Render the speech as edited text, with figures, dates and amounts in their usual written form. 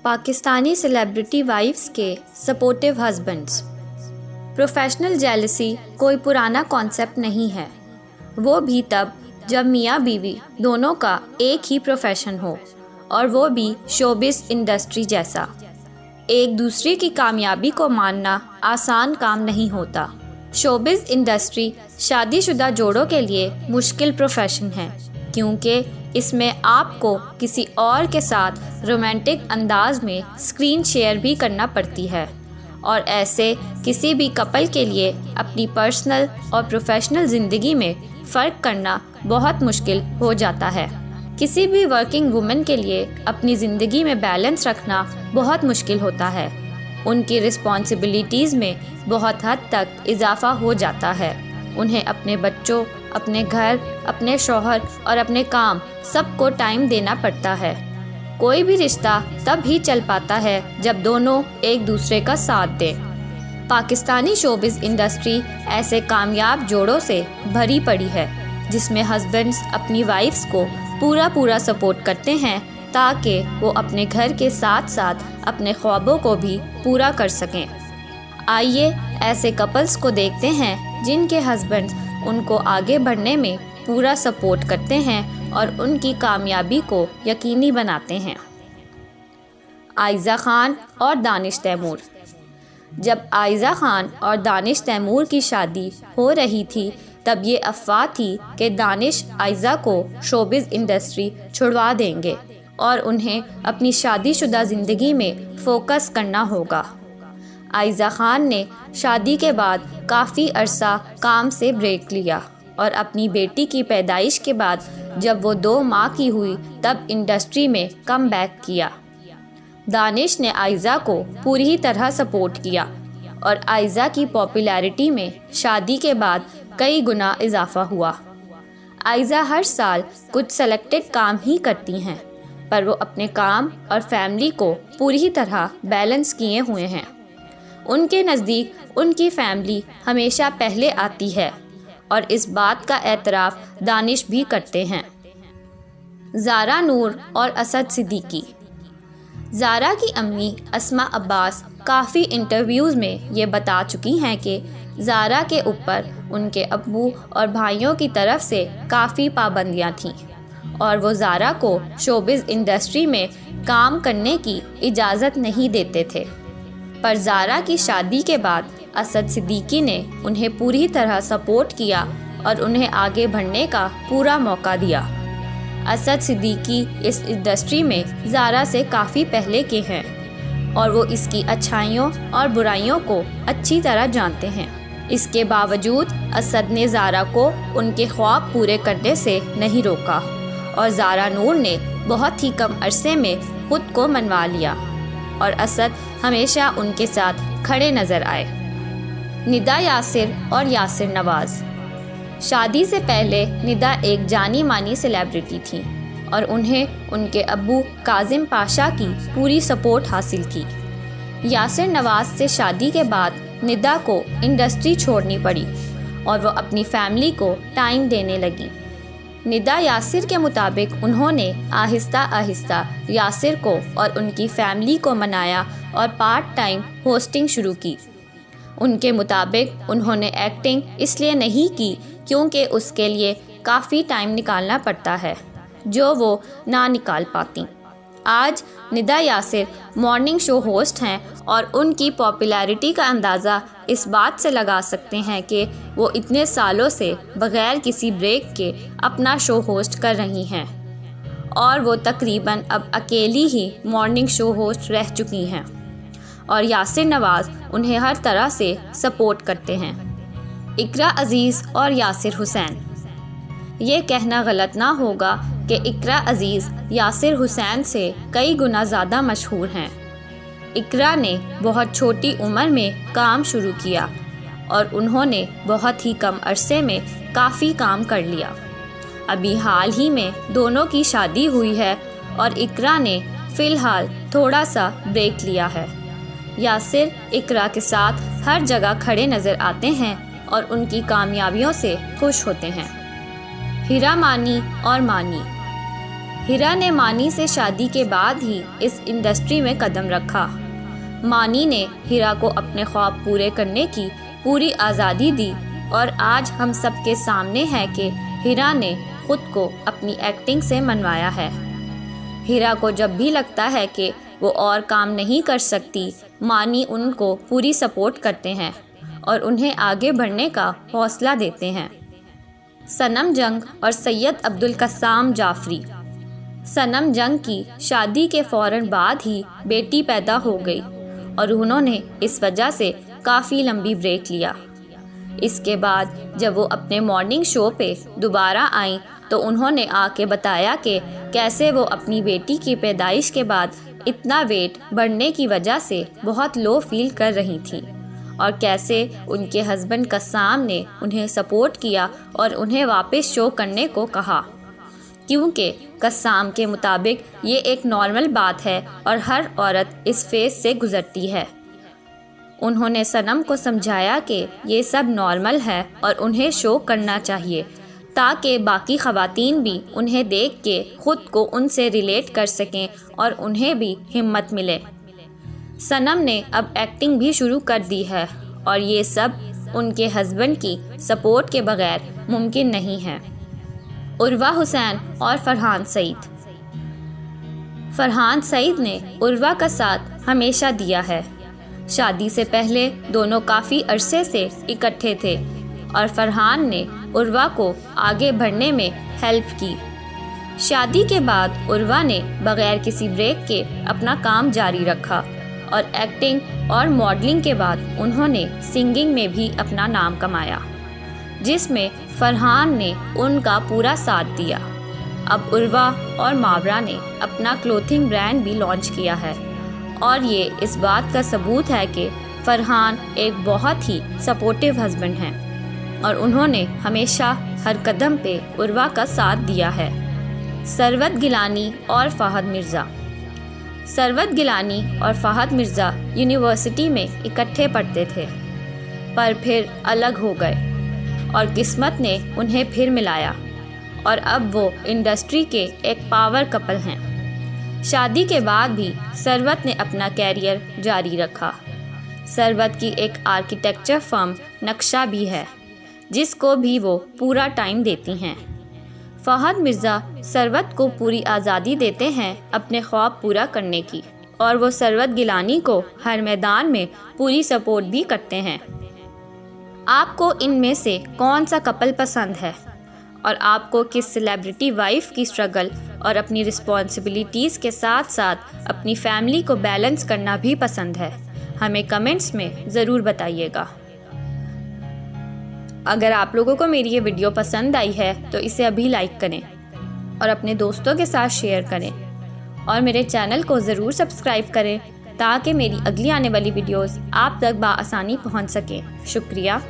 Pakistani celebrity wives के supportive husbands. Professional jealousy कोई पुराना कॉन्सेप्ट नहीं है, वो भी तब जब मियाँ बीवी दोनों का एक ही प्रोफेशन हो और वो भी शोबिज़ इंडस्ट्री जैसा। एक दूसरे की कामयाबी को मानना आसान काम नहीं होता। शोबिज़ इंडस्ट्री शादीशुदा जोड़ों के लिए मुश्किल प्रोफेशन है, क्योंकि इसमें आपको किसी और के साथ रोमांटिक अंदाज में स्क्रीन शेयर भी करना पड़ती है और ऐसे किसी भी कपल के लिए अपनी पर्सनल और प्रोफेशनल ज़िंदगी में फ़र्क करना बहुत मुश्किल हो जाता है। किसी भी वर्किंग वुमेन के लिए अपनी ज़िंदगी में बैलेंस रखना बहुत मुश्किल होता है। उनकी रिस्पॉन्सिबिलिटीज़ में बहुत हद तक इजाफ़ा हो जाता है। उन्हें अपने बच्चों, अपने घर, अपने शौहर और अपने काम सबको टाइम देना पड़ता है। कोई भी रिश्ता तब ही चल पाता है जब दोनों एक दूसरे का साथ दें। पाकिस्तानी शोबिज़ इंडस्ट्री ऐसे कामयाब जोड़ों से भरी पड़ी है, जिसमें हस्बैंड्स अपनी वाइफ्स को पूरा सपोर्ट करते हैं ताकि वो अपने घर के साथ साथ अपने ख्वाबों को भी पूरा कर सकें। आइए ऐसे कपल्स को देखते हैं जिनके हस्बैंड्स उनको आगे बढ़ने में पूरा सपोर्ट करते हैं और उनकी कामयाबी को यकीनी बनाते हैं। आयज़ा खान और दानिश तैमूर। जब आयज़ा खान और दानिश तैमूर की शादी हो रही थी, तब ये अफवाह थी कि दानिश आयज़ा को शोबिज़ इंडस्ट्री छुड़वा देंगे और उन्हें अपनी शादीशुदा ज़िंदगी में फ़ोकस करना होगा। आयज़ा खान ने शादी के बाद काफ़ी अरसा काम से ब्रेक लिया और अपनी बेटी की पैदाइश के बाद जब वो 2 माह की हुई तब इंडस्ट्री में कम बैक किया। दानिश ने आयज़ा को पूरी तरह सपोर्ट किया और आयज़ा की पॉपुलैरिटी में शादी के बाद कई गुना इजाफा हुआ। आयज़ा हर साल कुछ सेलेक्टेड काम ही करती हैं, पर वो अपने काम और फैमिली को पूरी तरह बैलेंस किए हुए हैं। उनके नज़दीक उनकी फैमिली हमेशा पहले आती है और इस बात का एतराफ़ दानिश भी करते हैं। ज़ारा नूर और असद सिद्दीकी। ज़ारा की अम्मी अस्मा अब्बास काफ़ी इंटरव्यूज़ में ये बता चुकी हैं कि ज़ारा के ऊपर उनके अब्बू और भाइयों की तरफ से काफ़ी पाबंदियां थीं और वो ज़ारा को शोबिज़ इंडस्ट्री में काम करने की इजाज़त नहीं देते थे। पर ज़ारा की शादी के बाद असद सिद्दीकी ने उन्हें पूरी तरह सपोर्ट किया और उन्हें आगे बढ़ने का पूरा मौका दिया। असद सिद्दीकी इस इंडस्ट्री में ज़ारा से काफ़ी पहले के हैं और वो इसकी अच्छाइयों और बुराइयों को अच्छी तरह जानते हैं। इसके बावजूद असद ने ज़ारा को उनके ख्वाब पूरे करने से नहीं रोका और ज़ारा नूर ने बहुत ही कम अरसे में खुद को मनवा लिया और असद हमेशा उनके साथ खड़े नज़र आए। निदा यासिर और यासिर नवाज़। शादी से पहले निदा एक जानी मानी सेलिब्रिटी थी और उन्हें उनके अब्बू काजिम पाशा की पूरी सपोर्ट हासिल थी। यासिर नवाज़ से शादी के बाद निदा को इंडस्ट्री छोड़नी पड़ी और वो अपनी फैमिली को टाइम देने लगी। निदा यासिर के मुताबिक उन्होंने आहिस्ता आहिस्ता यासिर को और उनकी फैमिली को मनाया और पार्ट टाइम होस्टिंग शुरू की। उनके मुताबिक उन्होंने एक्टिंग इसलिए नहीं की क्योंकि उसके लिए काफ़ी टाइम निकालना पड़ता है, जो वो ना निकाल पाती। आज Nida Yasir morning show host हैं और उनकी पॉपुलैरिटी का अंदाज़ा इस बात से लगा सकते हैं कि वो इतने सालों से बग़ैर किसी ब्रेक के अपना शो होस्ट कर रही हैं और वो तकरीबन अब अकेली ही मॉर्निंग शो होस्ट रह चुकी हैं और यासिर नवाज़ उन्हें हर तरह से सपोर्ट करते हैं। इकरा अज़ीज़ और यासिर हुसैन। ये कहना गलत ना होगा कि इकरा अज़ीज़ यासिर हुसैन से कई गुना ज़्यादा मशहूर हैं। इकरा ने बहुत छोटी उम्र में काम शुरू किया और उन्होंने बहुत ही कम अरसे में काफ़ी काम कर लिया। अभी हाल ही में दोनों की शादी हुई है और इकरा ने फ़िलहाल थोड़ा सा ब्रेक लिया है। यासिर इकरा के साथ हर जगह खड़े नज़र आते हैं और उनकी कामयाबियों से खुश होते हैं। हिरा मानी और मानी। हीरा ने मानी से शादी के बाद ही इस इंडस्ट्री में कदम रखा। मानी ने हीरा को अपने ख्वाब पूरे करने की पूरी आज़ादी दी और आज हम सबके सामने है कि हीरा ने खुद को अपनी एक्टिंग से मनवाया है। हीरा को जब भी लगता है कि वो और काम नहीं कर सकती, मानी उनको पूरी सपोर्ट करते हैं और उन्हें आगे बढ़ने का हौसला देते हैं। सनम जंग और सैयद अब्दुल कस्साम जाफरी। सनम जंग की शादी के फ़ौरन बाद ही बेटी पैदा हो गई और उन्होंने इस वजह से काफ़ी लंबी ब्रेक लिया। इसके बाद जब वो अपने मॉर्निंग शो पे दोबारा आईं तो उन्होंने आके बताया कि कैसे वो अपनी बेटी की पैदाइश के बाद इतना वेट बढ़ने की वजह से बहुत लो फील कर रही थी और कैसे उनके हस्बैंड कस्साम ने उन्हें सपोर्ट किया और उन्हें वापस शो करने को कहा, क्योंकि कस्साम के मुताबिक ये एक नॉर्मल बात है और हर औरत इस फेज से गुजरती है। उन्होंने सनम को समझाया कि ये सब नॉर्मल है और उन्हें शो करना चाहिए ताकि बाकी ख़वातीन भी उन्हें देख के ख़ुद को उनसे रिलेट कर सकें और उन्हें भी हिम्मत मिले। सनम ने अब एक्टिंग भी शुरू कर दी है और ये सब उनके हस्बैंड की सपोर्ट के बगैर मुमकिन नहीं है। उर्वा हुसैन और फरहान सईद। फरहान सईद ने उर्वा का साथ हमेशा दिया है। शादी से पहले दोनों काफ़ी अरसे से इकट्ठे थे और फरहान ने उर्वा को आगे बढ़ने में हेल्प की। शादी के बाद उर्वा ने बगैर किसी ब्रेक के अपना काम जारी रखा और एक्टिंग और मॉडलिंग के बाद उन्होंने सिंगिंग में भी अपना नाम कमाया, जिसमें फरहान ने उनका पूरा साथ दिया। अब उर्वा और मावरा ने अपना क्लोथिंग ब्रांड भी लॉन्च किया है और ये इस बात का सबूत है कि फरहान एक बहुत ही सपोर्टिव हस्बैंड हैं और उन्होंने हमेशा हर कदम पे उर्वा का साथ दिया है। सरवत गिलानी और फ़हद मिर्ज़ा। सरवत गिलानी और फ़हद मिर्ज़ा यूनिवर्सिटी में इकट्ठे पढ़ते थे पर फिर अलग हो गए और किस्मत ने उन्हें फिर मिलाया और अब वो इंडस्ट्री के एक पावर कपल हैं। शादी के बाद भी सरवत ने अपना कैरियर जारी रखा। सरवत की एक आर्किटेक्चर फर्म नक्शा भी है जिसको भी वो पूरा टाइम देती हैं। फ़हद मिर्ज़ा सरवत को पूरी आज़ादी देते हैं अपने ख्वाब पूरा करने की और वो सरवत गिलानी को हर मैदान में पूरी सपोर्ट भी करते हैं। आपको इनमें से कौन सा कपल पसंद है और आपको किस सेलिब्रिटी वाइफ की स्ट्रगल और अपनी रिस्पॉन्सिबिलिटीज़ के साथ साथ अपनी फैमिली को बैलेंस करना भी पसंद है? हमें कमेंट्स में ज़रूर बताइएगा। अगर आप लोगों को मेरी ये वीडियो पसंद आई है तो इसे अभी लाइक करें और अपने दोस्तों के साथ शेयर करें और मेरे चैनल को ज़रूर सब्सक्राइब करें ताकि मेरी अगली आने वाली वीडियोस आप तक बआसानी पहुंच सकें। शुक्रिया।